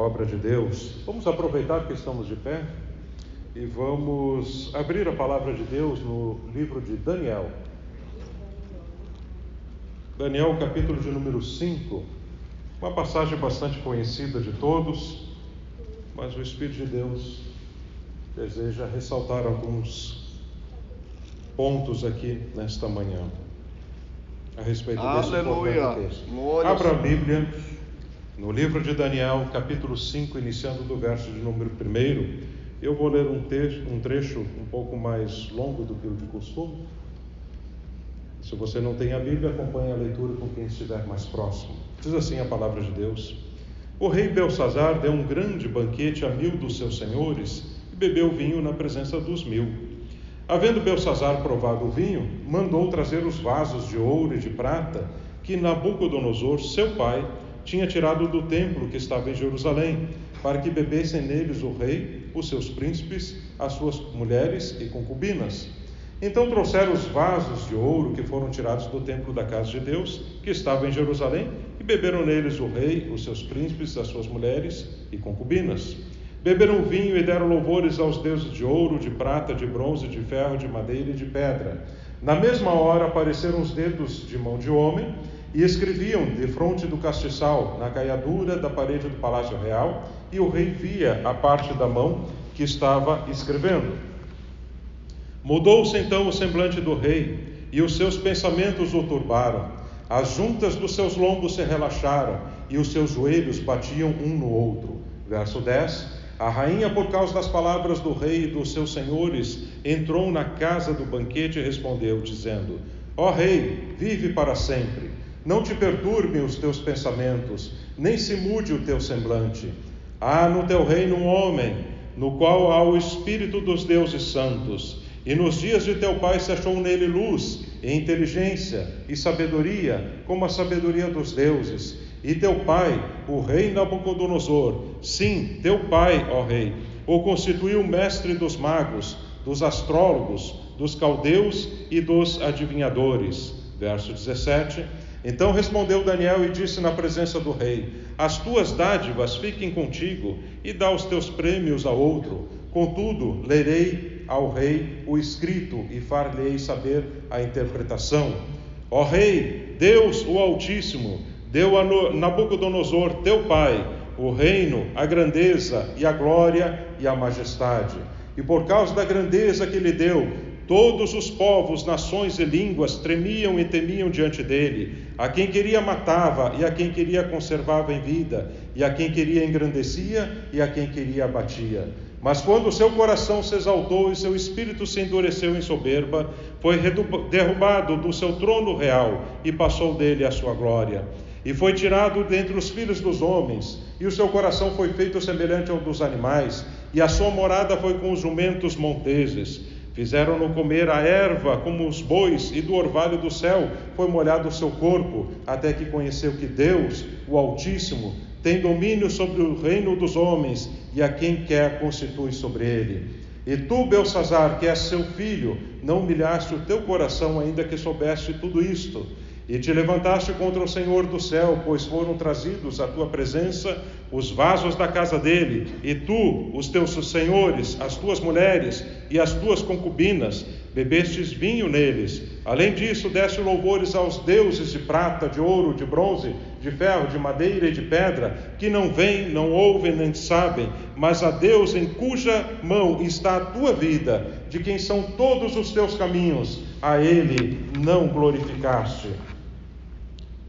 obra de Deus. Vamos aproveitar que estamos de pé e vamos abrir a palavra de Deus no livro de Daniel. Daniel, capítulo de número 5, uma passagem bastante conhecida de todos, mas o Espírito de Deus deseja ressaltar alguns pontos aqui nesta manhã a respeito desse importante texto. Abra a Bíblia no livro de Daniel, capítulo 5, iniciando do verso de número 1. Eu vou ler um trecho um pouco mais longo do que o de costume. Se você não tem a Bíblia, acompanhe a leitura com quem estiver mais próximo. Diz assim a palavra de Deus: O rei Belsazar deu um grande banquete a 1000 dos seus senhores e bebeu vinho na presença dos 1000. Havendo Belsazar provado o vinho, mandou trazer os vasos de ouro e de prata que Nabucodonosor, seu pai, tinha tirado do templo que estava em Jerusalém, para que bebessem neles o rei, os seus príncipes, as suas mulheres e concubinas. Então trouxeram os vasos de ouro que foram tirados do templo da casa de Deus, que estava em Jerusalém, e beberam neles o rei, os seus príncipes, as suas mulheres e concubinas. Beberam vinho e deram louvores aos deuses de ouro, de prata, de bronze, de ferro, de madeira e de pedra. Na mesma hora apareceram os dedos de mão de homem, e escreviam defronte do castiçal, na caiadura da parede do palácio real, e o rei via a parte da mão que estava escrevendo. Mudou-se então o semblante do rei, e os seus pensamentos o turbaram. As juntas dos seus lombos se relaxaram, e os seus joelhos batiam um no outro. Verso 10. A rainha, por causa das palavras do rei e dos seus senhores, entrou na casa do banquete e respondeu, dizendo: Ó rei, vive para sempre. Não te perturbem os teus pensamentos, nem se mude o teu semblante. Há no teu reino um homem, no qual há o Espírito dos deuses santos, e nos dias de teu pai se achou nele luz, e inteligência, e sabedoria, como a sabedoria dos deuses. E teu pai, o rei Nabucodonosor, sim, teu pai, ó rei, o constituiu mestre dos magos, dos astrólogos, dos caldeus e dos adivinhadores. Verso 17. Então respondeu Daniel e disse na presença do rei: As tuas dádivas fiquem contigo, e dá os teus prêmios a outro. Contudo, lerei ao rei o escrito e far-lhe saber a interpretação. Ó rei, Deus o Altíssimo deu a Nabucodonosor, teu pai, o reino, a grandeza e a glória e a majestade. E por causa da grandeza que lhe deu, todos os povos, nações e línguas tremiam e temiam diante dele. A quem queria matava, e a quem queria conservava em vida, e a quem queria engrandecia, e a quem queria abatia. Mas quando o seu coração se exaltou e seu espírito se endureceu em soberba, foi derrubado do seu trono real, e passou dele a sua glória. E foi tirado dentre os filhos dos homens, e o seu coração foi feito semelhante ao dos animais, e a sua morada foi com os jumentos monteses. Fizeram-no comer a erva como os bois, e do orvalho do céu foi molhado o seu corpo, até que conheceu que Deus, o Altíssimo, tem domínio sobre o reino dos homens, e a quem quer constitui sobre ele. E tu, Belsazar, que és seu filho, não humilhaste o teu coração, ainda que soubeste tudo isto, e te levantaste contra o Senhor do céu, pois foram trazidos à tua presença os vasos da casa dele, e tu, os teus senhores, as tuas mulheres e as tuas concubinas, bebestes vinho neles. Além disso, deste louvores aos deuses de prata, de ouro, de bronze, de ferro, de madeira e de pedra, que não veem, não ouvem, nem sabem, mas a Deus em cuja mão está a tua vida, de quem são todos os teus caminhos, a ele não glorificaste.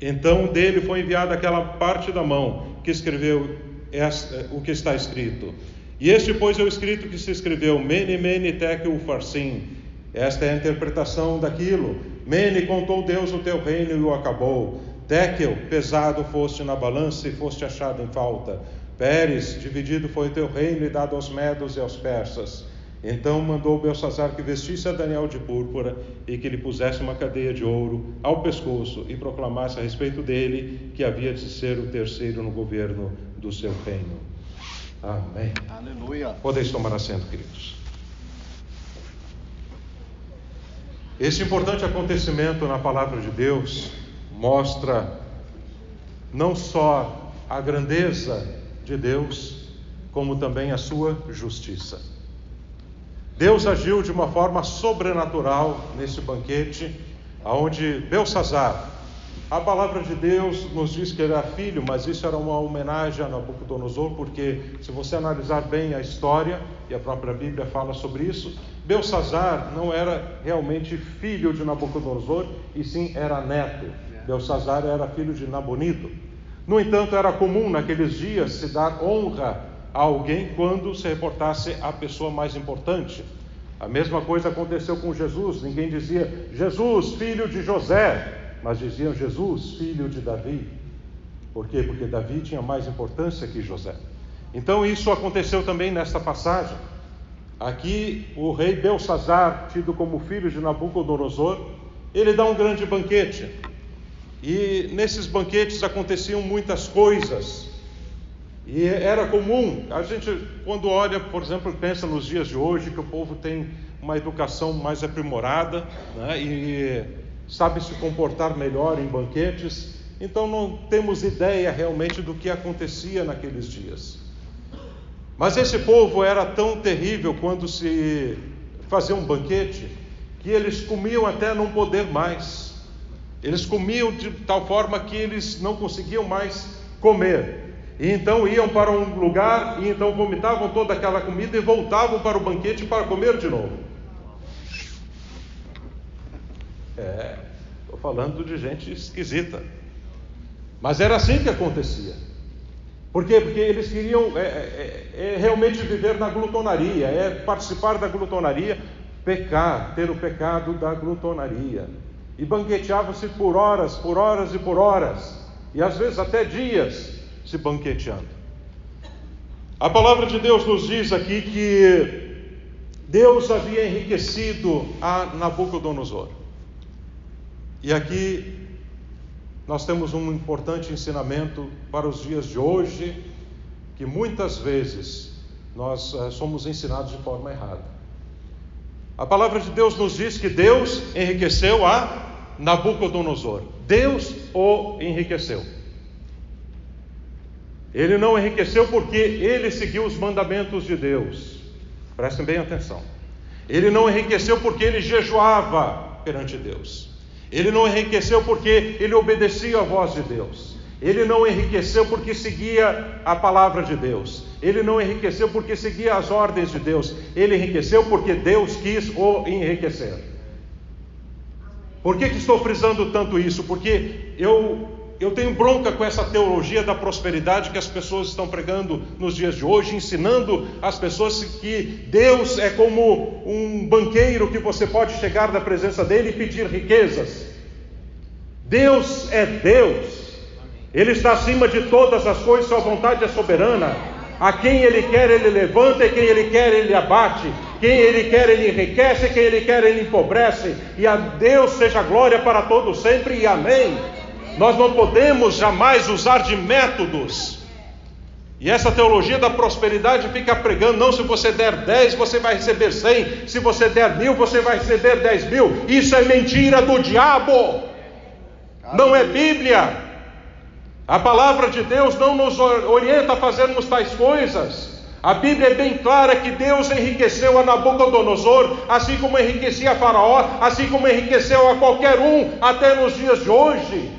Então dele foi enviada aquela parte da mão que escreveu o que está escrito. E este, pois, é o escrito que se escreveu: Mene, Mene, Tekel, Upharsin. Esta é a interpretação daquilo. Mene, contou Deus o teu reino e o acabou. Tekel, pesado foste na balança e foste achado em falta. Peres, dividido foi o teu reino e dado aos medos e aos persas. Então mandou Belsazar que vestisse a Daniel de púrpura e que lhe pusesse uma cadeia de ouro ao pescoço e proclamasse a respeito dele que havia de ser o terceiro no governo do seu reino. Amém. Aleluia. Podeis tomar assento, queridos. Este importante acontecimento na palavra de Deus mostra não só a grandeza de Deus, como também a sua justiça. Deus agiu de uma forma sobrenatural nesse banquete, onde Belsazzar, a palavra de Deus nos diz que ele era filho, mas isso era uma homenagem a Nabucodonosor, porque se você analisar bem a história, e a própria Bíblia fala sobre isso, Belsazzar não era realmente filho de Nabucodonosor, e sim era neto. Belsazzar era filho de Nabonido. No entanto, era comum naqueles dias se dar honra a alguém quando se reportasse a pessoa mais importante. A mesma coisa aconteceu com Jesus. Ninguém dizia Jesus, filho de José, mas diziam Jesus, filho de Davi. Por quê? Porque Davi tinha mais importância que José. Então isso aconteceu também nesta passagem. Aqui o rei Belsazzar, tido como filho de Nabucodonosor, ele dá um grande banquete. E nesses banquetes aconteciam muitas coisas. E era comum, a gente quando olha, por exemplo, pensa nos dias de hoje, que o povo tem uma educação mais aprimorada, né, e sabe se comportar melhor em banquetes, então não temos ideia realmente do que acontecia naqueles dias. Mas esse povo era tão terrível quando se fazia um banquete, que eles comiam até não poder mais. Eles comiam de tal forma que eles não conseguiam mais comer. E então iam para um lugar, e então vomitavam toda aquela comida e voltavam para o banquete para comer de novo. Estou falando de gente esquisita. Mas era assim que acontecia. Por quê? Porque eles queriam realmente viver na glutonaria, participar da glutonaria, pecar, ter o pecado da glutonaria. E banqueteavam-se por horas e por horas, e às vezes até dias se banqueteando. A palavra de Deus nos diz aqui que Deus havia enriquecido a Nabucodonosor. E aqui nós temos um importante ensinamento para os dias de hoje, que muitas vezes nós somos ensinados de forma errada. A palavra de Deus nos diz que Deus enriqueceu a Nabucodonosor. Deus o enriqueceu. Ele não enriqueceu porque ele seguiu os mandamentos de Deus. Prestem bem atenção. Ele não enriqueceu porque ele jejuava perante Deus. Ele não enriqueceu porque ele obedecia à voz de Deus. Ele não enriqueceu porque seguia a palavra de Deus. Ele não enriqueceu porque seguia as ordens de Deus. Ele enriqueceu porque Deus quis o enriquecer. Por que estou frisando tanto isso? Porque eu tenho bronca com essa teologia da prosperidade que as pessoas estão pregando nos dias de hoje, ensinando as pessoas que Deus é como um banqueiro que você pode chegar na presença dele e pedir riquezas. Deus é Deus. Ele está acima de todas as coisas, sua vontade é soberana. A quem Ele quer, Ele levanta, e quem Ele quer, Ele abate. Quem Ele quer, Ele enriquece, quem Ele quer, Ele empobrece. E a Deus seja glória para todos sempre, e amém. Nós não podemos jamais usar de métodos. E essa teologia da prosperidade fica pregando, não, se você der 10, você vai receber 100. Se você der 1000, você vai receber 10.000. Isso é mentira do diabo. Não é Bíblia. A palavra de Deus não nos orienta a fazermos tais coisas. A Bíblia é bem clara que Deus enriqueceu a Nabucodonosor, assim como enriquecia a Faraó, assim como enriqueceu a qualquer um, até nos dias de hoje.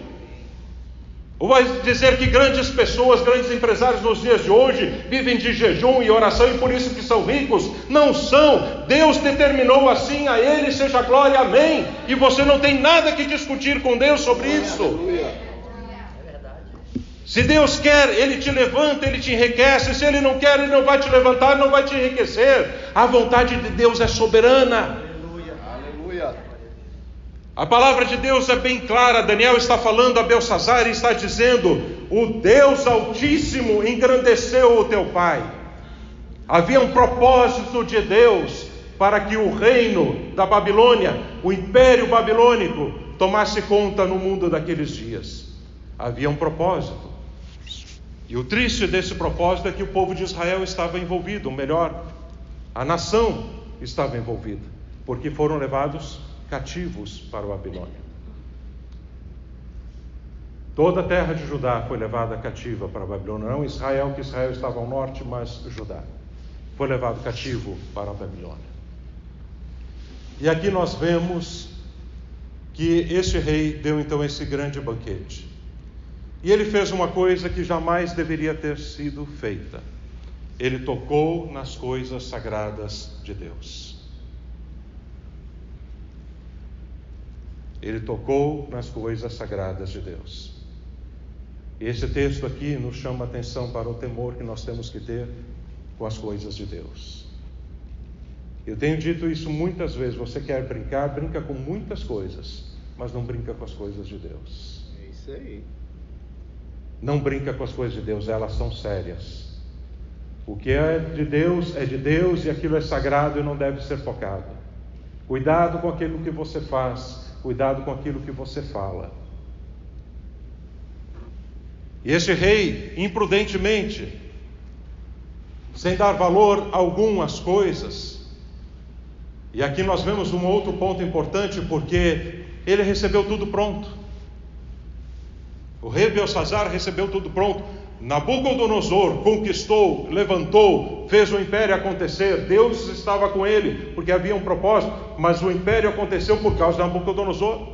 Ou vai dizer que grandes pessoas, grandes empresários nos dias de hoje vivem de jejum e oração e por isso que são ricos? Não são. Deus determinou assim, a Ele seja glória, amém. E você não tem nada que discutir com Deus sobre isso. Aleluia. Se Deus quer, Ele te levanta, Ele te enriquece. Se Ele não quer, Ele não vai te levantar, não vai te enriquecer. A vontade de Deus é soberana. Aleluia. Aleluia. A palavra de Deus é bem clara. Daniel está falando a Belsazzar e está dizendo: o Deus Altíssimo engrandeceu o teu pai. Havia um propósito de Deus para que o reino da Babilônia, o império babilônico, tomasse conta no mundo daqueles dias. Havia um propósito. E o triste desse propósito é que o povo de Israel estava envolvido, ou melhor, a nação estava envolvida, porque foram levados cativos para a Babilônia. Toda a terra de Judá foi levada cativa para a Babilônia. Não Israel, que Israel estava ao norte, mas Judá foi levado cativo para a Babilônia. E aqui nós vemos que este rei deu então esse grande banquete. E ele fez uma coisa que jamais deveria ter sido feita. Ele tocou nas coisas sagradas de Deus. Ele tocou nas coisas sagradas de Deus. Esse texto aqui nos chama a atenção para o temor que nós temos que ter com as coisas de Deus. Eu tenho dito isso muitas vezes. Você quer brincar, brinca com muitas coisas, mas não brinca com as coisas de Deus. É isso aí. Não brinca com as coisas de Deus, elas são sérias. O que é de Deus e aquilo é sagrado e não deve ser tocado. Cuidado com aquilo que você faz, cuidado com aquilo que você fala. E este rei, imprudentemente, sem dar valor algum às coisas, e aqui nós vemos um outro ponto importante, porque ele recebeu tudo pronto. O rei Belsazar recebeu tudo pronto. Nabucodonosor conquistou, levantou, fez o império acontecer. Deus estava com ele, porque havia um propósito, mas o império aconteceu por causa de Nabucodonosor.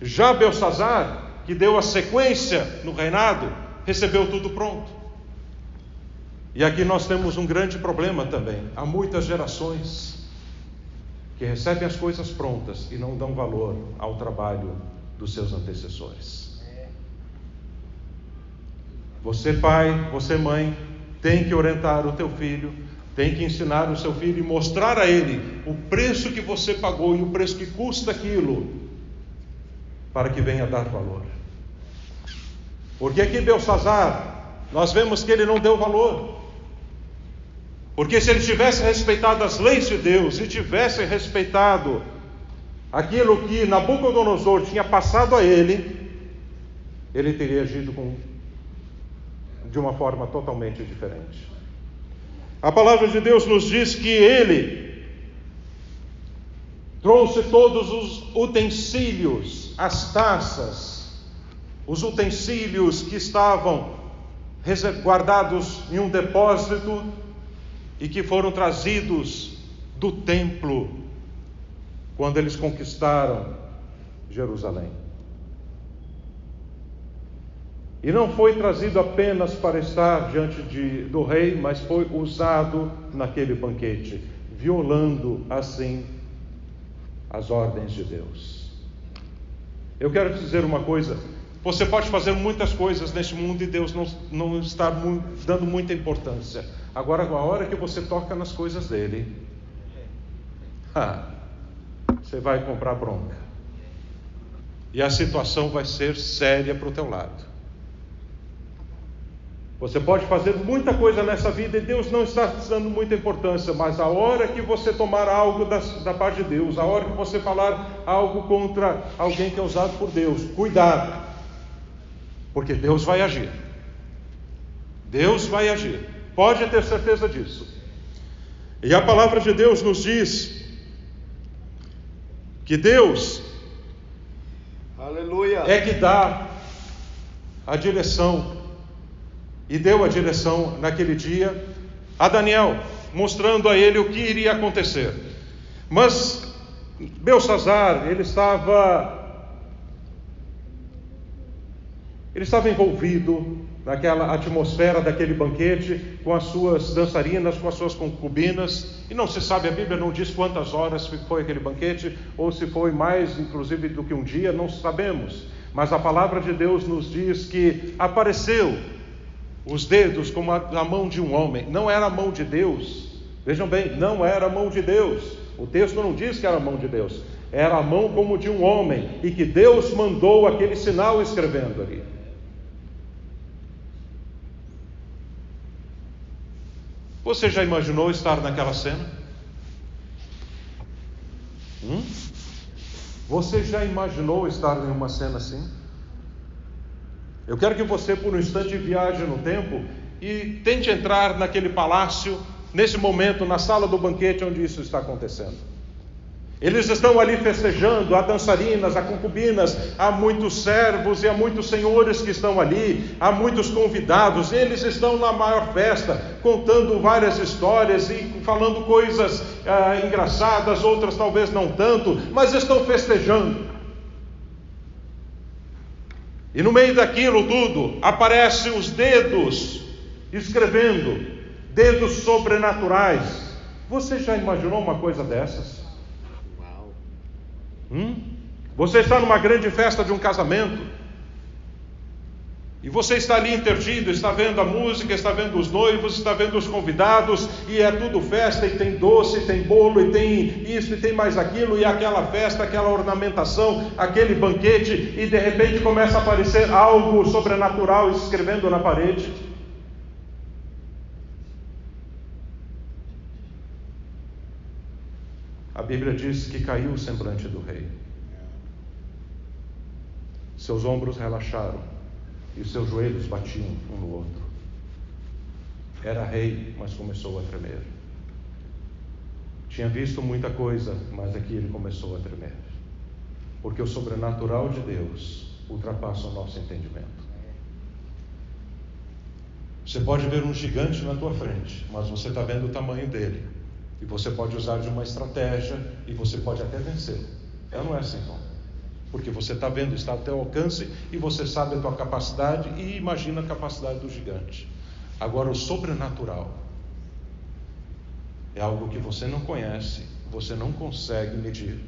Já Belsazar, que deu a sequência no reinado, recebeu tudo pronto. E aqui nós temos um grande problema também. Há muitas gerações que recebem as coisas prontas e não dão valor ao trabalho dos seus antecessores. Você pai, você mãe, tem que orientar o teu filho, tem que ensinar o seu filho e mostrar a ele o preço que você pagou e o preço que custa aquilo, para que venha dar valor. Porque aqui Belsazar, nós vemos que ele não deu valor. Porque se ele tivesse respeitado as leis de Deus e tivesse respeitado aquilo que Nabucodonosor tinha passado a ele, ele teria agido de uma forma totalmente diferente. A palavra de Deus nos diz que ele trouxe todos os utensílios, as taças, os utensílios que estavam guardados em um depósito e que foram trazidos do templo quando eles conquistaram Jerusalém. E não foi trazido apenas para estar diante do rei, mas foi usado naquele banquete, violando assim as ordens de Deus. Eu quero te dizer uma coisa: você pode fazer muitas coisas neste mundo e Deus não está dando muita importância. Agora, a hora que você toca nas coisas dele, você vai comprar bronca. E a situação vai ser séria para o teu lado. Você pode fazer muita coisa nessa vida e Deus não está dando muita importância, mas a hora que você tomar algo da parte de Deus, a hora que você falar algo contra alguém que é usado por Deus, cuidado, porque Deus vai agir. Deus vai agir, pode ter certeza disso. E a palavra de Deus nos diz que Deus, aleluia, é que dá a direção. E deu a direção naquele dia a Daniel, mostrando a ele o que iria acontecer. Mas Belsazar, ele estava envolvido naquela atmosfera daquele banquete, com as suas dançarinas, com as suas concubinas, e não se sabe, a Bíblia não diz quantas horas foi aquele banquete, ou se foi mais, inclusive, do que um dia, não sabemos. Mas a palavra de Deus nos diz que apareceu os dedos como a mão de um homem. Não era a mão de Deus. Vejam bem, não era a mão de Deus. O texto não diz que era a mão de Deus. Era a mão como de um homem. E que Deus mandou aquele sinal escrevendo ali. Você já imaginou estar naquela cena? Você já imaginou estar em uma cena assim? Eu quero que você, por um instante, viaje no tempo e tente entrar naquele palácio, nesse momento, na sala do banquete onde isso está acontecendo. Eles estão ali festejando, há dançarinas, há concubinas, há muitos servos e há muitos senhores que estão ali, há muitos convidados. Eles estão na maior festa, contando várias histórias e falando coisas engraçadas, outras talvez não tanto, mas estão festejando. E no meio daquilo tudo, aparecem os dedos escrevendo, dedos sobrenaturais. Você já imaginou uma coisa dessas? Você está numa grande festa de um casamento e você está ali intertido, está vendo a música, está vendo os noivos, está vendo os convidados, e é tudo festa, e tem doce, tem bolo, e tem isso, e tem mais aquilo, e aquela festa, aquela ornamentação, aquele banquete, e de repente começa a aparecer algo sobrenatural escrevendo na parede. A Bíblia diz que caiu o semblante do rei. Seus ombros relaxaram e seus joelhos batiam um no outro. Era rei, mas começou a tremer. Tinha visto muita coisa, mas aqui ele começou a tremer. Porque o sobrenatural de Deus ultrapassa o nosso entendimento. Você pode ver um gigante na tua frente, mas você está vendo o tamanho dele. E você pode usar de uma estratégia e você pode até vencê-lo. Não é assim, não. Porque você está vendo, está ao teu alcance e você sabe a tua capacidade e imagina a capacidade do gigante. Agora, o sobrenatural é algo que você não conhece, você não consegue medir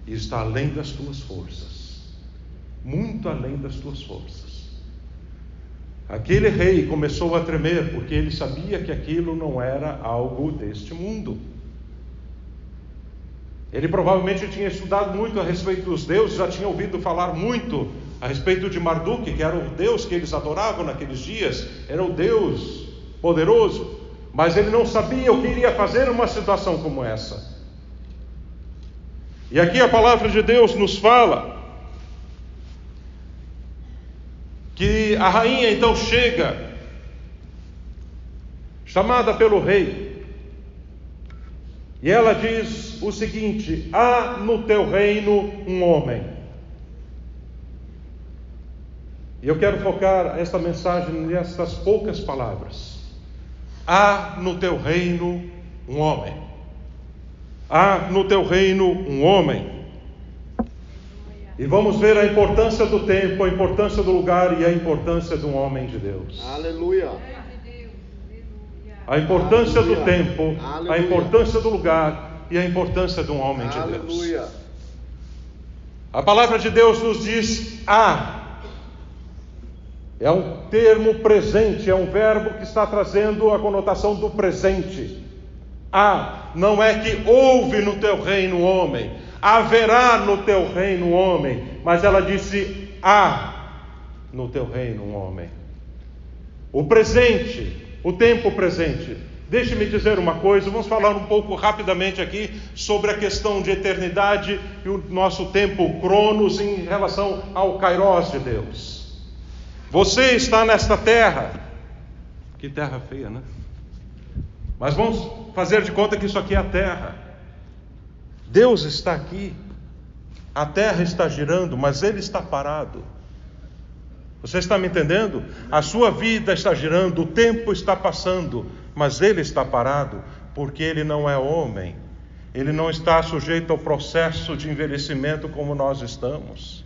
e está além das tuas forças, muito além das tuas forças. Aquele rei começou a tremer porque ele sabia que aquilo não era algo deste mundo. Ele provavelmente tinha estudado muito a respeito dos deuses, já tinha ouvido falar muito a respeito de Marduk, que era o deus que eles adoravam naqueles dias, era o Deus poderoso, mas ele não sabia o que iria fazer numa situação como essa. E aqui a palavra de Deus nos fala que a rainha então chega, chamada pelo rei, e ela diz o seguinte: há no teu reino um homem. E eu quero focar esta mensagem nestas poucas palavras. Há no teu reino um homem. Há no teu reino um homem. E vamos ver a importância do tempo, a importância do lugar e a importância de um homem de Deus. Aleluia. A importância Aleluia. do tempo, Aleluia. A importância do lugar e a importância de um homem de Aleluia. Deus. A palavra de Deus nos diz há. É um termo presente, é um verbo que está trazendo a conotação do presente. Há, não é que houve no teu reino homem, haverá no teu reino homem, mas ela disse há no teu reino um homem. O presente, o tempo presente. Deixe-me dizer uma coisa, vamos falar um pouco rapidamente aqui sobre a questão de eternidade e o nosso tempo cronos em relação ao kairos de Deus. Você está nesta terra, que terra feia, né? Mas vamos fazer de conta que isso aqui é a terra. Deus está aqui, a terra está girando, mas Ele está parado. Você está me entendendo? A sua vida está girando, o tempo está passando, mas Ele está parado, porque Ele não é homem. Ele não está sujeito ao processo de envelhecimento como nós estamos.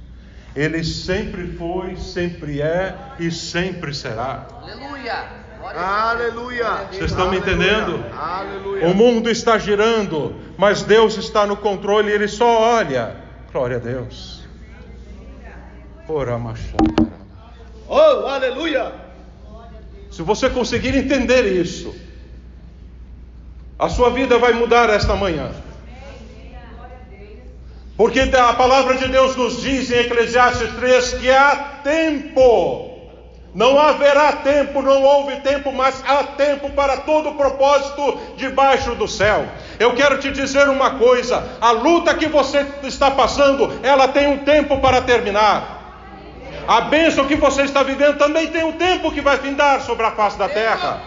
Ele sempre foi, sempre é e sempre será. Aleluia! Aleluia. Vocês estão me entendendo? Aleluia. O mundo está girando, mas Deus está no controle e Ele só olha. Glória a Deus. Ora, machada. Oh, aleluia. Se você conseguir entender isso, a sua vida vai mudar esta manhã. Porque a palavra de Deus nos diz em Eclesiastes 3 que há tempo. Não haverá tempo, não houve tempo, mas há tempo para todo o propósito debaixo do céu. Eu quero te dizer uma coisa: a luta que você está passando, ela tem um tempo para terminar. A bênção que você está vivendo também tem um tempo que vai findar sobre a face da terra.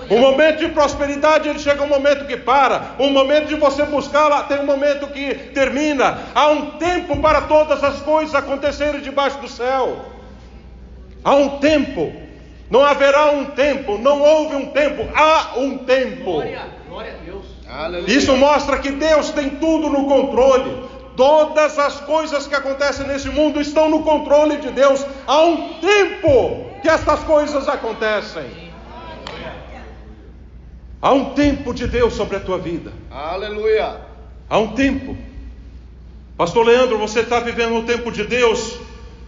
O momento de prosperidade, ele chega um momento que para. O momento de você buscá-la, tem um momento que termina. Há um tempo para todas as coisas acontecerem debaixo do céu. Há um tempo. Não haverá um tempo. Não houve um tempo. Há um tempo. Glória a Deus. Aleluia. Isso mostra que Deus tem tudo no controle. Todas as coisas que acontecem nesse mundo estão no controle de Deus. Há um tempo que estas coisas acontecem. Há um tempo de Deus sobre a tua vida. Aleluia. Há um tempo. Pastor Leandro, você está vivendo o tempo de Deus?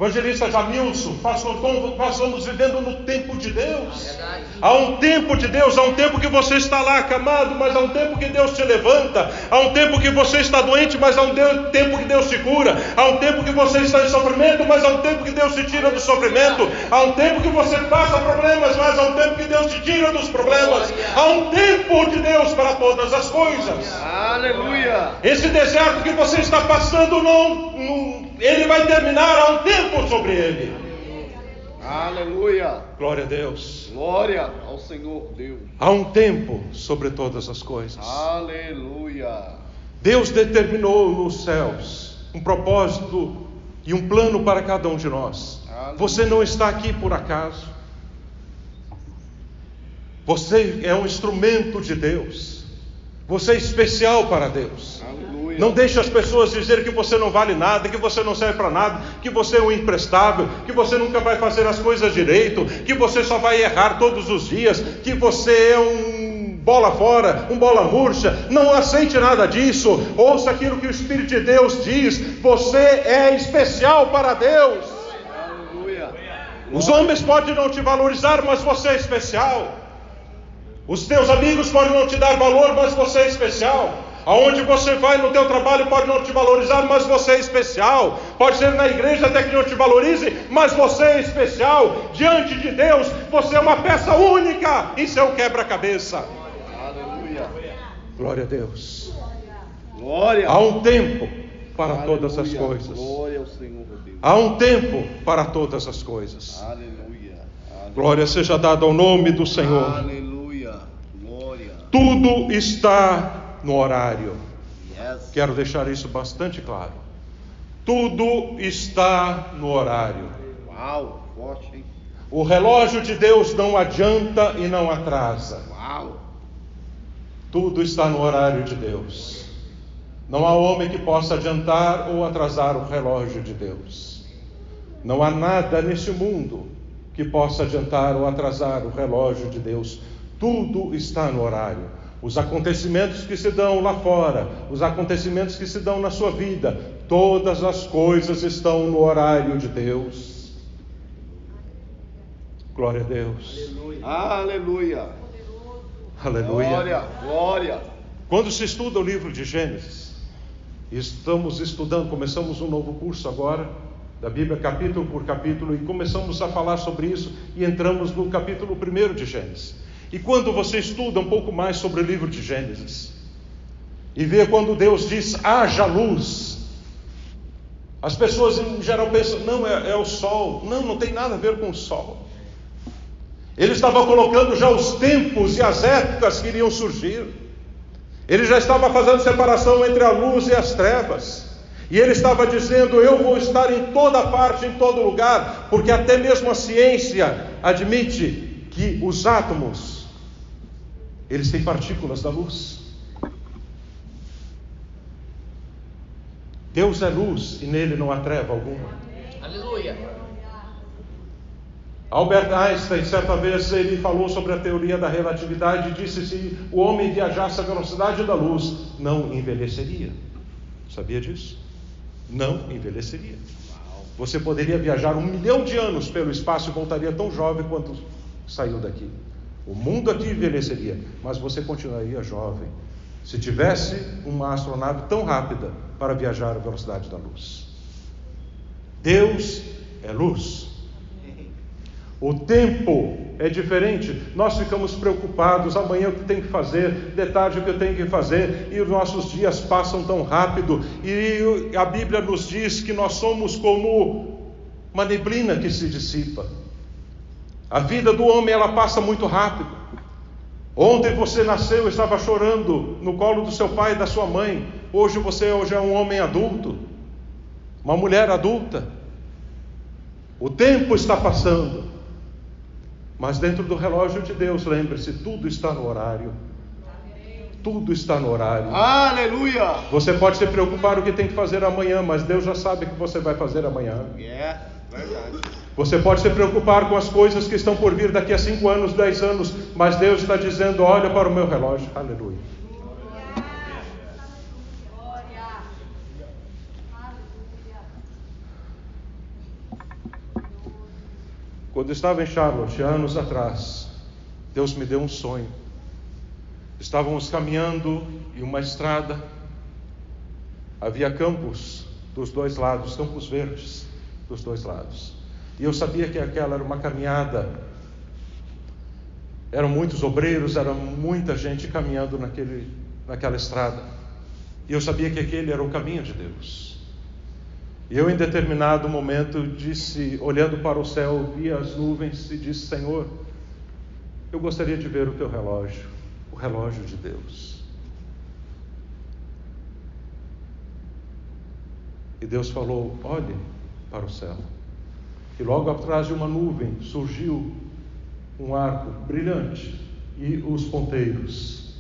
Evangelista Jamilson, Pastor Tom, nós estamos vivendo no tempo de Deus. Há um tempo de Deus, há um tempo que você está lá acamado, mas há um tempo que Deus te levanta. Há um tempo que você está doente, mas há um tempo que Deus te cura. Há um tempo que você está em sofrimento, mas há um tempo que Deus te tira do sofrimento. Há um tempo que você passa problemas, mas há um tempo que Deus te tira dos problemas. Há um tempo de Deus para todas as coisas. Aleluia. Esse deserto que você está passando, ele vai terminar. Há um tempo sobre ele. Aleluia. Glória a Deus. Glória ao Senhor Deus. Há um tempo sobre todas as coisas. Aleluia. Deus determinou nos céus um propósito e um plano para cada um de nós. Aleluia. Você não está aqui por acaso. Você é um instrumento de Deus. Você é especial para Deus. Aleluia. Não deixe as pessoas dizerem que você não vale nada, que você não serve para nada, que você é um imprestável, que você nunca vai fazer as coisas direito, que você só vai errar todos os dias, que você é um bola fora, um bola murcha. Não aceite nada disso. Ouça aquilo que o Espírito de Deus diz. Você é especial para Deus. Aleluia. Os homens podem não te valorizar, mas você é especial. Os teus amigos podem não te dar valor, mas você é especial. Aonde você vai no teu trabalho pode não te valorizar, mas você é especial. Pode ser na igreja até que não te valorize, mas você é especial. Diante de Deus, você é uma peça única em seu quebra-cabeça. Aleluia. Glória a Deus. Glória. Há um tempo para Aleluia. todas as coisas. Glória ao Senhor Deus. Há um tempo para todas as coisas. Aleluia. Aleluia. Glória seja dada ao nome do Senhor. Aleluia. Glória. Tudo está no horário. Yes. Quero deixar isso bastante claro. Tudo está no horário. Uau, forte, hein? O relógio de Deus não adianta e não atrasa. Uau. Tudo está no horário de Deus. Não há homem que possa adiantar ou atrasar o relógio de Deus. Não há nada nesse mundo que possa adiantar ou atrasar o relógio de Deus. Tudo está no horário. Os acontecimentos que se dão lá fora, os acontecimentos que se dão na sua vida, todas as coisas estão no horário de Deus. Glória a Deus. Aleluia. Aleluia. Glória. Glória. Quando se estuda o livro de Gênesis, estamos estudando, começamos um novo curso agora, da Bíblia, capítulo por capítulo, e começamos a falar sobre isso, e entramos no capítulo 1 de Gênesis. E quando você estuda um pouco mais sobre o livro de Gênesis, e vê quando Deus diz, haja luz, as pessoas em geral pensam, não, é o sol. Não tem nada a ver com o sol. Ele estava colocando já os tempos e as épocas que iriam surgir. Ele já estava fazendo separação entre a luz e as trevas. E ele estava dizendo, eu vou estar em toda parte, em todo lugar, porque até mesmo a ciência admite que os átomos, eles têm partículas da luz. Deus é luz e nele não há treva alguma. Aleluia. Albert Einstein, certa vez, ele falou sobre a teoria da relatividade e disse: se o homem viajasse à velocidade da luz, não envelheceria. Sabia disso? Não envelheceria. Você poderia viajar 1 milhão de anos pelo espaço e voltaria tão jovem quanto saiu daqui. O mundo aqui envelheceria, mas você continuaria jovem. Se tivesse uma astronave tão rápida para viajar à velocidade da luz. Deus é luz. O tempo é diferente. Nós ficamos preocupados, amanhã o que tem que fazer, de tarde o que eu tenho que fazer, e os nossos dias passam tão rápido. E a Bíblia nos diz que nós somos como uma neblina que se dissipa. A vida do homem, ela passa muito rápido. Ontem você nasceu e estava chorando no colo do seu pai e da sua mãe. Hoje você é um homem adulto, uma mulher adulta. O tempo está passando, mas dentro do relógio de Deus, lembre-se, tudo está no horário. Tudo está no horário. Aleluia! Você pode se preocupar o que tem que fazer amanhã, mas Deus já sabe o que você vai fazer amanhã. Verdade. Você pode se preocupar com as coisas que estão por vir daqui a 5 anos, 10 anos, mas Deus está dizendo, olha para o meu relógio. Aleluia. Quando eu estava em Charlotte, anos atrás, Deus me deu um sonho. Estávamos caminhando em uma estrada, havia campos dos dois lados, campos verdes dos dois lados. E eu sabia que aquela era uma caminhada, eram muitos obreiros, era muita gente caminhando naquela estrada. E eu sabia que aquele era o caminho de Deus. E eu, em determinado momento, disse, olhando para o céu, vi as nuvens e disse, Senhor, eu gostaria de ver o teu relógio, o relógio de Deus. E Deus falou, olhe para o céu. E logo atrás de uma nuvem surgiu um arco brilhante e os ponteiros,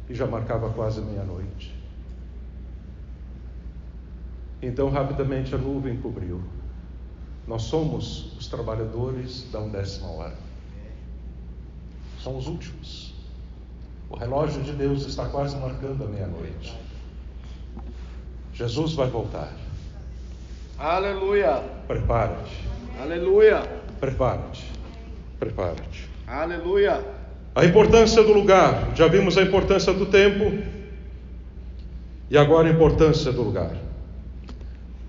e já marcava quase meia-noite. Então rapidamente a nuvem cobriu. Nós somos os trabalhadores da 10ª hora. São os últimos. O relógio de Deus está quase marcando a meia-noite. Jesus vai voltar. Aleluia! Prepara-te. Aleluia! Prepara-te. Prepara-te. Aleluia! A importância do lugar. Já vimos a importância do tempo. E agora a importância do lugar.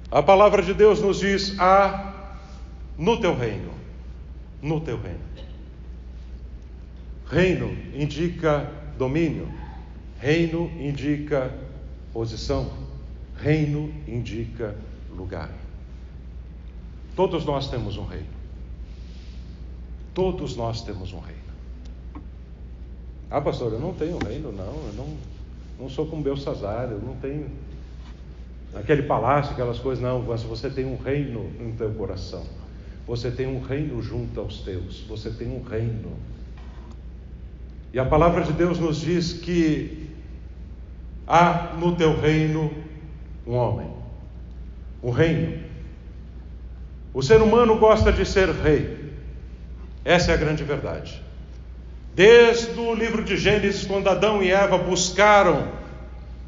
A palavra de Deus nos diz, no teu reino. No teu reino. Reino indica domínio. Reino indica posição. Reino indica lugar. Todos nós temos um reino. Todos nós temos um reino. Pastor, eu não tenho reino, não. Eu não sou como Belsazar, eu não tenho aquele palácio, aquelas coisas, não. Mas você tem um reino no teu coração. Você tem um reino junto aos teus. Você tem um reino. E a palavra de Deus nos diz que há no teu reino um homem. Um reino. O ser humano gosta de ser rei. Essa é a grande verdade. Desde o livro de Gênesis, quando Adão e Eva buscaram,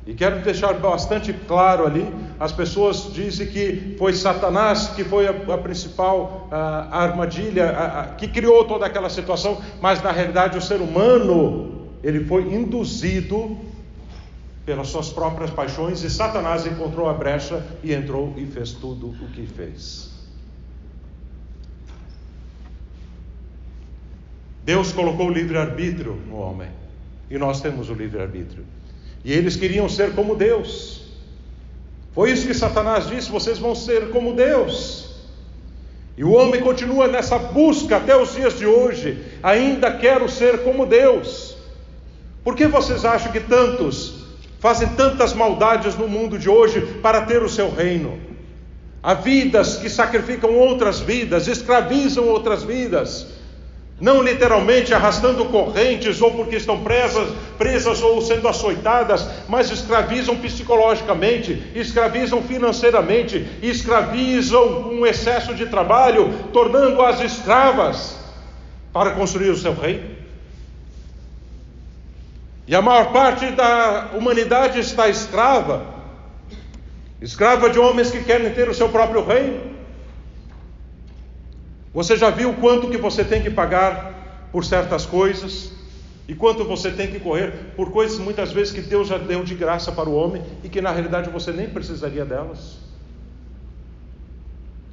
e quero deixar bastante claro ali, as pessoas dizem que foi Satanás que foi a principal armadilha, que criou toda aquela situação, mas na realidade o ser humano, ele foi induzido pelas suas próprias paixões, e Satanás encontrou a brecha e entrou e fez tudo o que fez. Deus colocou o livre-arbítrio no homem, e nós temos o livre-arbítrio. E eles queriam ser como Deus. Foi isso que Satanás disse, vocês vão ser como Deus. E o homem continua nessa busca até os dias de hoje. Ainda quero ser como Deus. Por que vocês acham que tantos fazem tantas maldades no mundo de hoje para ter o seu reino? Há vidas que sacrificam outras vidas, escravizam outras vidas. Não literalmente arrastando correntes, ou porque estão presas ou sendo açoitadas, mas escravizam psicologicamente, escravizam financeiramente, escravizam com excesso de trabalho, tornando-as escravas para construir o seu reino. E a maior parte da humanidade está escrava de homens que querem ter o seu próprio reino. Você já viu quanto que você tem que pagar por certas coisas? E quanto você tem que correr por coisas muitas vezes que Deus já deu de graça para o homem e que na realidade você nem precisaria delas?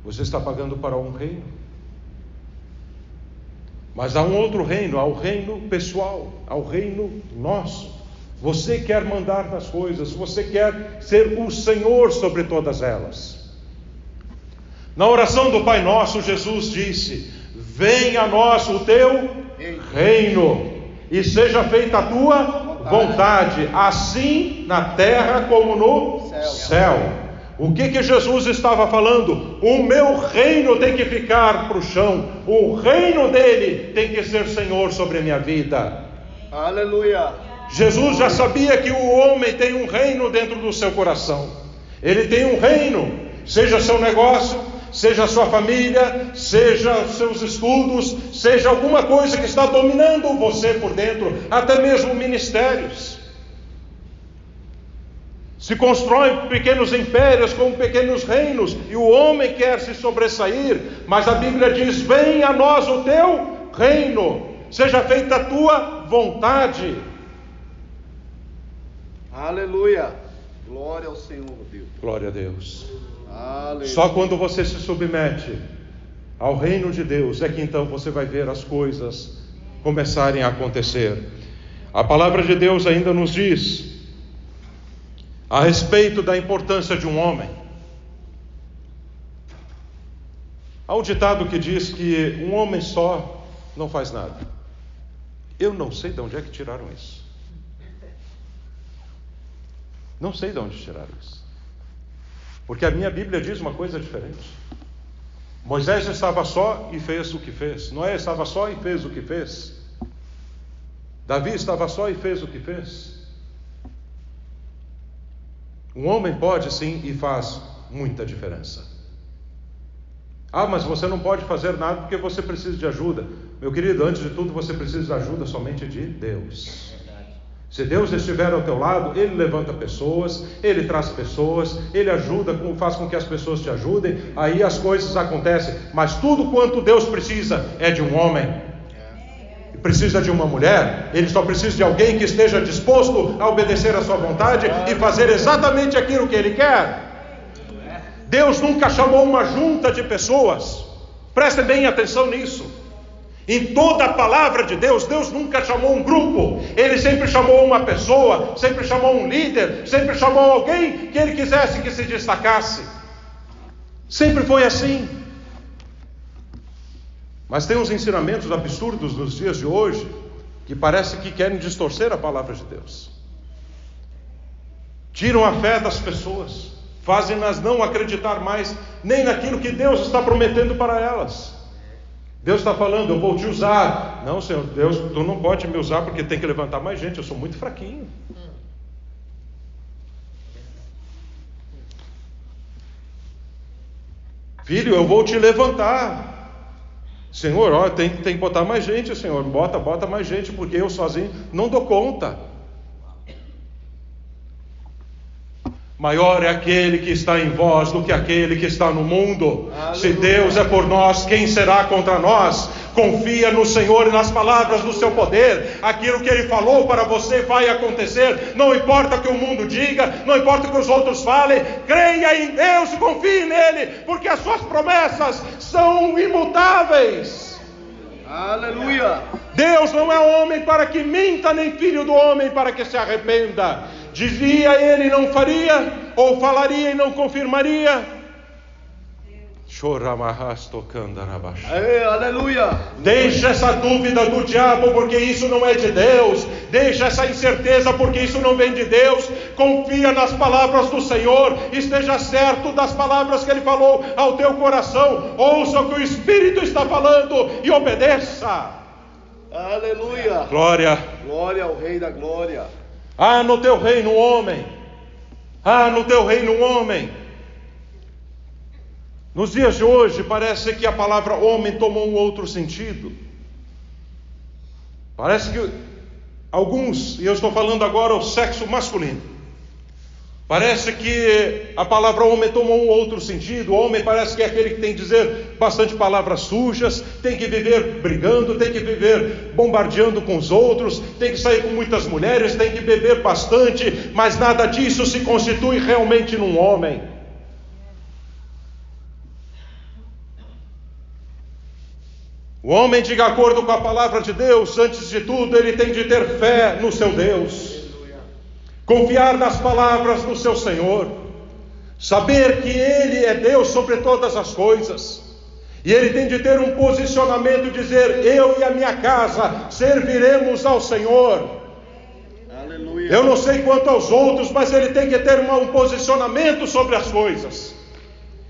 Você está pagando para um reino. Mas há um outro reino, há o reino pessoal, há o reino nosso. Você quer mandar nas coisas, você quer ser o Senhor sobre todas elas. Na oração do Pai Nosso, Jesus disse: venha a nós o teu reino. e seja feita a tua vontade, assim na terra como no céu. O que Jesus estava falando? O meu reino tem que ficar para o chão, o reino dele tem que ser Senhor sobre a minha vida. Aleluia. Jesus já sabia que o homem tem um reino dentro do seu coração. Ele tem um reino, seja seu negócio, seja sua família, seja seus estudos, seja alguma coisa que está dominando você por dentro, até mesmo ministérios. Se constroem pequenos impérios como pequenos reinos, e o homem quer se sobressair, mas a Bíblia diz: venha a nós o teu reino, seja feita a tua vontade. Aleluia. Glória ao Senhor, Deus. Glória a Deus. Aleluia. Só quando você se submete ao reino de Deus é que então você vai ver as coisas começarem a acontecer. A palavra de Deus ainda nos diz a respeito da importância de um homem. Há um ditado que diz que um homem só não faz nada. Eu não sei de onde é que tiraram isso. Não sei de onde tiraram isso. Porque a minha Bíblia diz uma coisa diferente. Moisés estava só e fez o que fez. Noé estava só e fez o que fez. Davi estava só e fez o que fez. Um homem pode sim e faz muita diferença. Ah, mas você não pode fazer nada porque você precisa de ajuda. Meu querido, antes de tudo você precisa de ajuda somente de Deus. Se Deus estiver ao teu lado, Ele levanta pessoas, Ele traz pessoas, Ele ajuda, faz com que as pessoas te ajudem, aí as coisas acontecem. Mas tudo quanto Deus precisa é de um homem. Precisa de uma mulher, Ele só precisa de alguém que esteja disposto a obedecer a sua vontade e fazer exatamente aquilo que Ele quer. Deus nunca chamou uma junta de pessoas. Prestem bem atenção nisso. Em toda a palavra de Deus, Deus nunca chamou um grupo. Ele sempre chamou uma pessoa, sempre chamou um líder, sempre chamou alguém que Ele quisesse que se destacasse. Sempre foi assim. Mas tem uns ensinamentos absurdos nos dias de hoje que parece que querem distorcer a palavra de Deus. Tiram a fé das pessoas, fazem-nas não acreditar mais nem naquilo que Deus está prometendo para elas. Deus está falando: eu vou te usar. Não, Senhor, Deus, tu não pode me usar porque tem que levantar mais gente, eu sou muito fraquinho. Filho, eu vou te levantar. Senhor, ó, tem que botar mais gente, Senhor. Bota mais gente, porque eu sozinho não dou conta. Maior é aquele que está em vós do que aquele que está no mundo. Aleluia. Se Deus é por nós, quem será contra nós? Confia no Senhor e nas palavras do seu poder. Aquilo que Ele falou para você vai acontecer. Não importa o que o mundo diga, não importa o que os outros falem. Creia em Deus e confie nele, porque as suas promessas são imutáveis. Aleluia. Deus não é homem para que minta, nem filho do homem para que se arrependa. Dizia ele e não faria, ou falaria e não confirmaria. Aleluia. Deixa essa dúvida do diabo, porque isso não é de Deus. Deixa essa incerteza, porque isso não vem de Deus. Confia nas palavras do Senhor. Esteja certo das palavras que Ele falou ao teu coração. Ouça o que o Espírito está falando e obedeça. Aleluia. Glória. Glória ao Rei da Glória. Ah, no teu reino, homem. Ah, no teu reino, homem. Nos dias de hoje, parece que a palavra homem tomou um outro sentido. Parece que alguns, e eu estou falando agora o sexo masculino, parece que a palavra homem tomou um outro sentido. O homem parece que é aquele que tem que dizer bastante palavras sujas, tem que viver brigando, tem que viver bombardeando com os outros, tem que sair com muitas mulheres, tem que beber bastante, mas nada disso se constitui realmente num homem. O homem, de acordo com a palavra de Deus, antes de tudo, ele tem de ter fé no seu Deus, confiar nas palavras do seu Senhor, saber que Ele é Deus sobre todas as coisas, E ele tem de ter um posicionamento, dizer: eu e a minha casa serviremos ao Senhor. Aleluia. Eu não sei quanto aos outros, mas ele tem que ter um posicionamento sobre as coisas.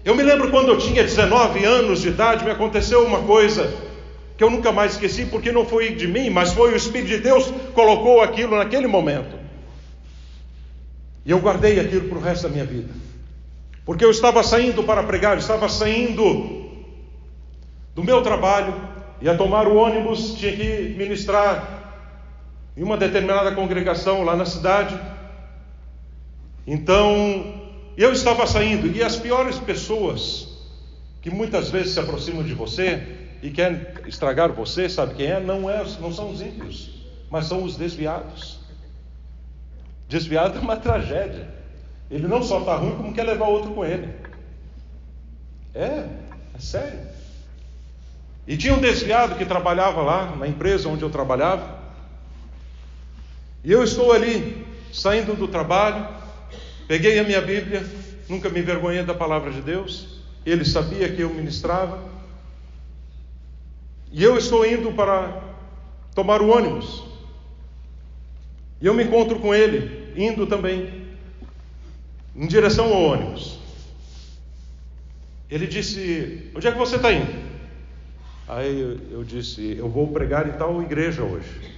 Eu me lembro quando eu tinha 19 anos de idade, me aconteceu uma coisa que eu nunca mais esqueci, porque não foi de mim, mas foi o Espírito de Deus que colocou aquilo naquele momento. E eu guardei aquilo para o resto da minha vida. Porque eu estava saindo para pregar, estava saindo do meu trabalho, ia tomar o ônibus, tinha que ministrar em uma determinada congregação lá na cidade. Então, eu estava saindo, e as piores pessoas que muitas vezes se aproximam de você e querem estragar você, sabe quem é? Não são os ímpios, mas são os desviados. Desviado é uma tragédia. Ele não só está ruim, como quer levar outro com ele. É sério. E tinha um desviado que trabalhava lá na empresa onde eu trabalhava. E eu estou ali, saindo do trabalho, peguei a minha Bíblia, nunca me envergonhei da palavra de Deus. Ele sabia que eu ministrava. E eu estou indo para tomar o ônibus. E eu me encontro com ele, indo também, em direção ao ônibus. Ele disse: onde é que você está indo? Aí eu disse: eu vou pregar em tal igreja hoje.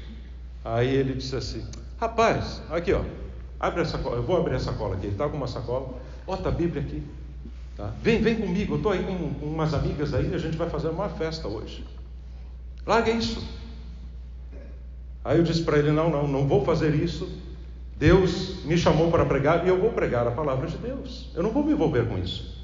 Aí ele disse assim: rapaz, aqui ó, abre essa sacola, eu vou abrir a sacola aqui. Ele está com uma sacola, bota a Bíblia aqui, tá? Vem comigo, eu estou aí com umas amigas aí, a gente vai fazer uma festa hoje. Larga isso. Aí eu disse para ele: não vou fazer isso. Deus me chamou para pregar e eu vou pregar a palavra de Deus. Eu não vou me envolver com isso.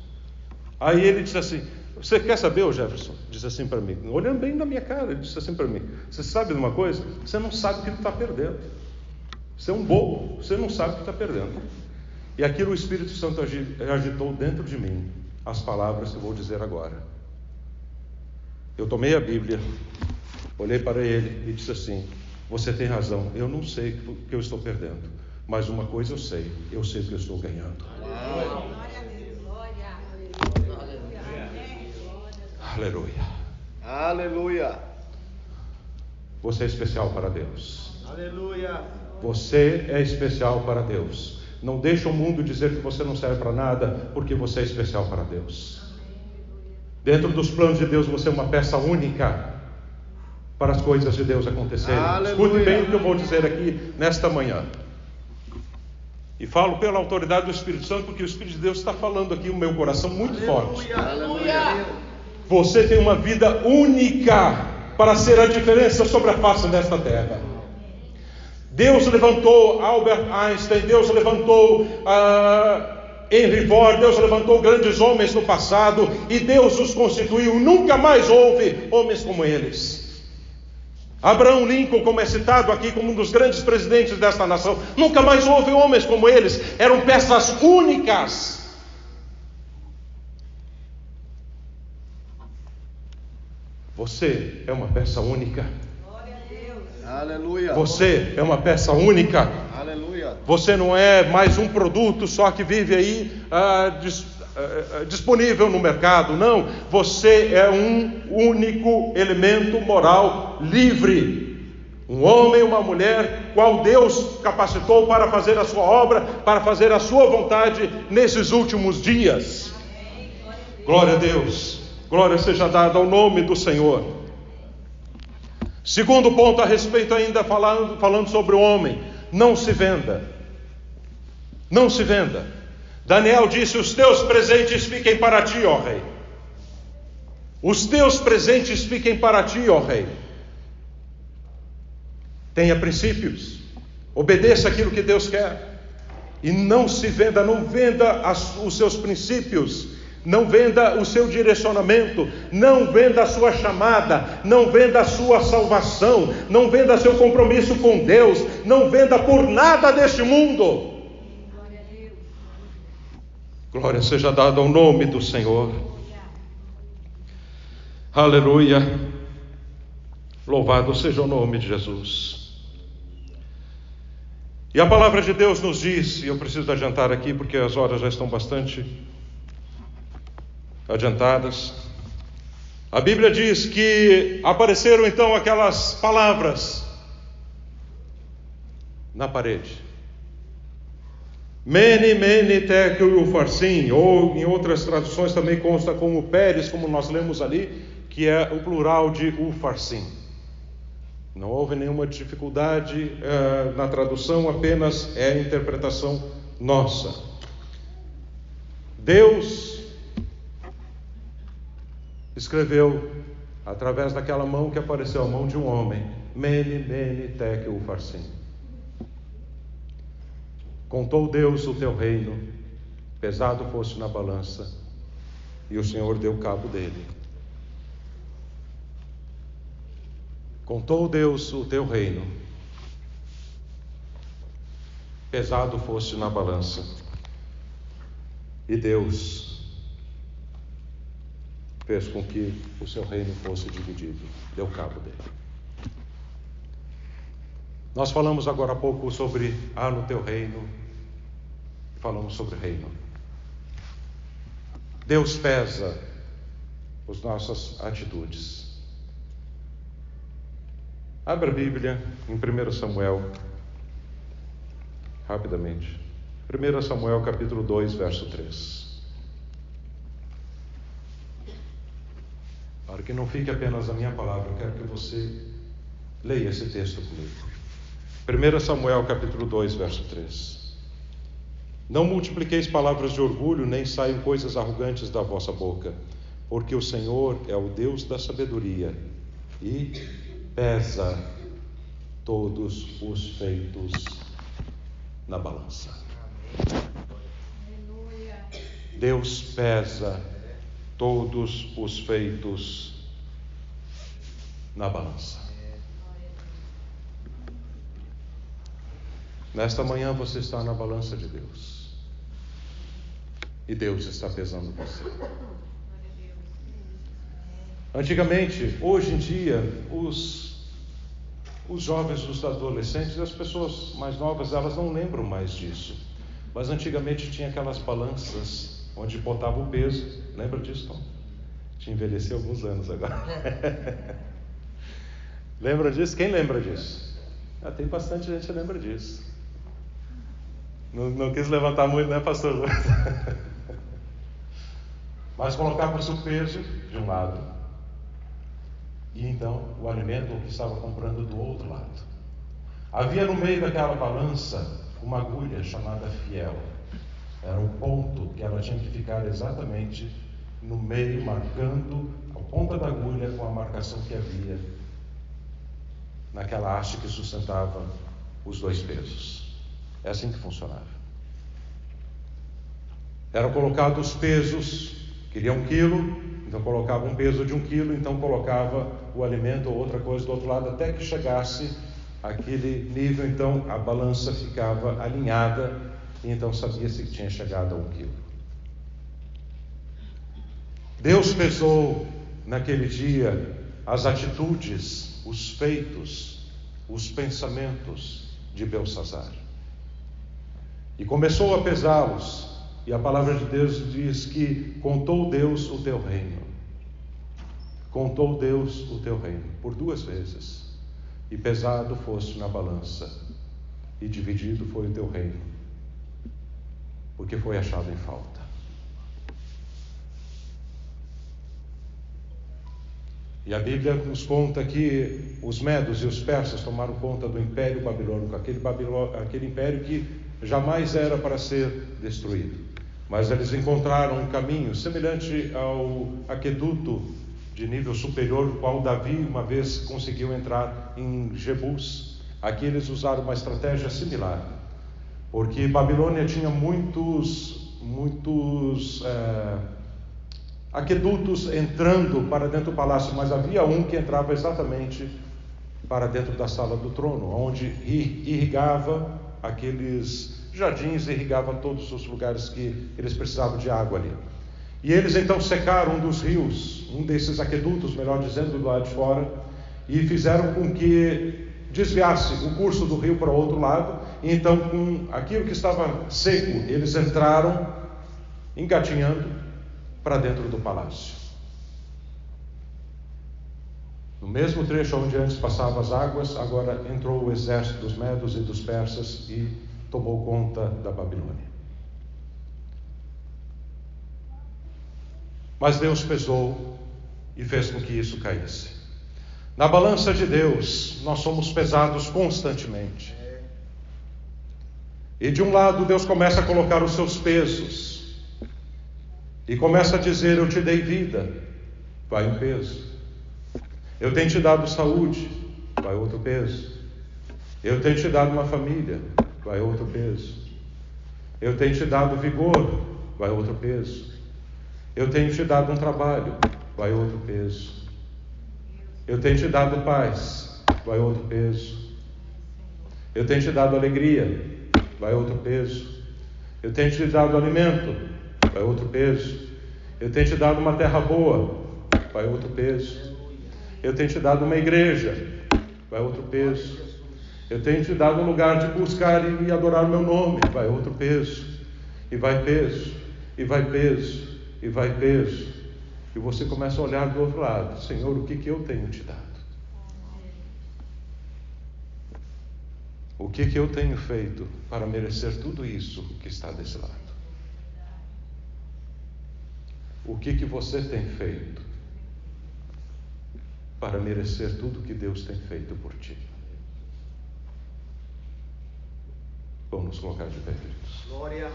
Aí ele disse assim: você quer saber, ô Jefferson? Disse assim para mim, olhando bem na minha cara, ele disse assim para mim: você sabe de uma coisa? Você não sabe o que está perdendo. Você é um bobo, você não sabe o que está perdendo. E aquilo o Espírito Santo agitou dentro de mim as palavras que eu vou dizer agora. Eu tomei a Bíblia, olhei para ele e disse assim: você tem razão, eu não sei o que eu estou perdendo, mas uma coisa eu sei que eu estou ganhando. Aleluia. Aleluia. Você é especial para Deus. Aleluia. Você é especial para Deus. Não deixa o mundo dizer que você não serve para nada, porque você é especial para Deus. Dentro dos planos de Deus, você é uma peça única para as coisas de Deus acontecerem. Aleluia. Escute bem o que eu vou dizer aqui nesta manhã. E falo pela autoridade do Espírito Santo, porque o Espírito de Deus está falando aqui no meu coração muito forte. Aleluia. Você tem uma vida única para ser a diferença sobre a face desta terra. Deus levantou Albert Einstein, Deus levantou Henry Ford, Deus levantou grandes homens no passado e Deus os constituiu. Nunca mais houve homens como eles. Abraham Lincoln, como é citado aqui como um dos grandes presidentes desta nação, nunca mais houve homens como eles. Eram peças únicas. Você é uma peça única. Glória a Deus. Aleluia. Você é uma peça única. Aleluia. Você não é mais um produto só que vive aí disponível no mercado. Não, você é um único elemento moral livre. Um homem e uma mulher, qual Deus capacitou para fazer a sua obra, para fazer a sua vontade nesses últimos dias. Glória a Deus. Glória seja dada ao nome do Senhor. Segundo ponto a respeito ainda, falando sobre o homem: não se venda. Não se venda. Daniel disse: os teus presentes fiquem para ti, ó rei. Os teus presentes fiquem para ti, ó rei. Tenha princípios. Obedeça aquilo que Deus quer. E não se venda, não venda os seus princípios. Não venda o seu direcionamento, não venda a sua chamada, não venda a sua salvação, não venda seu compromisso com Deus, não venda por nada deste mundo. Glória seja dada ao nome do Senhor. Aleluia. Louvado seja o nome de Jesus. E a palavra de Deus nos diz, e eu preciso adiantar aqui porque as horas já estão bastante adiantadas. A Bíblia diz que apareceram então aquelas palavras na parede. Mene, mene, tekel, ufarsim, ou em outras traduções também consta como Pérez, como nós lemos ali, que é o plural de ufarsim. Não houve nenhuma dificuldade na tradução, apenas é a interpretação nossa. Deus escreveu através daquela mão que apareceu, a mão de um homem, mene, mene, tekel, ufarsim. Contou Deus o teu reino, pesado fosse na balança, e o Senhor deu cabo dele. Contou Deus o teu reino, pesado fosse na balança, e Deus fez com que o seu reino fosse dividido, deu cabo dele. Nós falamos agora há pouco sobre no teu reino, falamos sobre reino. Deus pesa as nossas atitudes. Abra a Bíblia em 1 Samuel, rapidamente. 1 Samuel capítulo 2, verso 3. Para que não fique apenas a minha palavra, eu quero que você leia esse texto comigo. 1 Samuel capítulo 2, verso 3. Não multipliqueis palavras de orgulho, nem saiam coisas arrogantes da vossa boca, porque o Senhor é o Deus da sabedoria e pesa todos os feitos na balança. Deus pesa todos os feitos na balança. Nesta manhã você está na balança de Deus. E Deus está pesando você. Antigamente, hoje em dia, os jovens, os adolescentes, as pessoas mais novas, elas não lembram mais disso. Mas antigamente tinha aquelas balanças onde botava o peso. Lembra disso, Tom? Te envelheceu alguns anos agora. Lembra disso? Quem lembra disso? Tem bastante gente que lembra disso. Não quis levantar muito, né, pastor? Mas colocava-se o peso de um lado e então o alimento que estava comprando do outro lado. Havia no meio daquela balança uma agulha chamada fiel. Era o ponto que ela tinha que ficar exatamente no meio, marcando a ponta da agulha com a marcação que havia naquela haste que sustentava os dois pesos. É assim que funcionava. Eram colocados os pesos, queria 1 quilo, então colocava um peso de 1 quilo, então colocava o alimento ou outra coisa do outro lado, até que chegasse aquele nível, então a balança ficava alinhada, e então sabia-se que tinha chegado a 1 quilo. Deus pesou naquele dia as atitudes, os feitos, os pensamentos de Belsassar. E começou a pesá-los. E a palavra de Deus diz que contou Deus o teu reino. Contou Deus o teu reino por 2 vezes. E pesado foste na balança, e dividido foi o teu reino, porque foi achado em falta. E a Bíblia nos conta que os medos e os persas tomaram conta do Império Babilônico, aquele império que jamais era para ser destruído. Mas eles encontraram um caminho semelhante ao aqueduto de nível superior, o qual Davi uma vez conseguiu entrar em Jebus. Aqui eles usaram uma estratégia similar, porque Babilônia tinha muitos aquedutos entrando para dentro do palácio, mas havia um que entrava exatamente para dentro da sala do trono, onde irrigava aqueles jardins, irrigava todos os lugares que eles precisavam de água ali. E eles então secaram um dos rios, um desses aquedutos, melhor dizendo, do lado de fora, e fizeram com que desviasse o curso do rio para o outro lado. E então, com aquilo que estava seco, eles entraram engatinhando para dentro do palácio. No mesmo trecho onde antes passavam as águas, agora entrou o exército dos medos e dos persas e tomou conta da Babilônia. Mas Deus pesou e fez com que isso caísse. Na balança de Deus, nós somos pesados constantemente. E de um lado, Deus começa a colocar os seus pesos. E começa a dizer: eu te dei vida, vai um peso. Eu tenho te dado saúde, vai outro peso. Eu tenho te dado uma família, vai outro peso. Eu tenho te dado vigor, vai outro peso. Eu tenho te dado um trabalho, vai outro peso. Eu tenho te dado paz, vai outro peso. Eu tenho te dado alegria, vai outro peso. Eu tenho te dado alimento, vai outro peso. Eu tenho te dado uma terra boa, vai outro peso. Eu tenho te dado uma igreja, vai outro peso. Eu tenho te dado um lugar de buscar e adorar o meu nome, vai outro peso. E vai peso, e vai peso, e vai peso. E você começa a olhar do outro lado: Senhor, o que eu tenho te dado? O que eu tenho feito para merecer tudo isso que está desse lado? O que você tem feito para merecer tudo que Deus tem feito por ti? Vamos nos colocar de pé, queridos. Glória.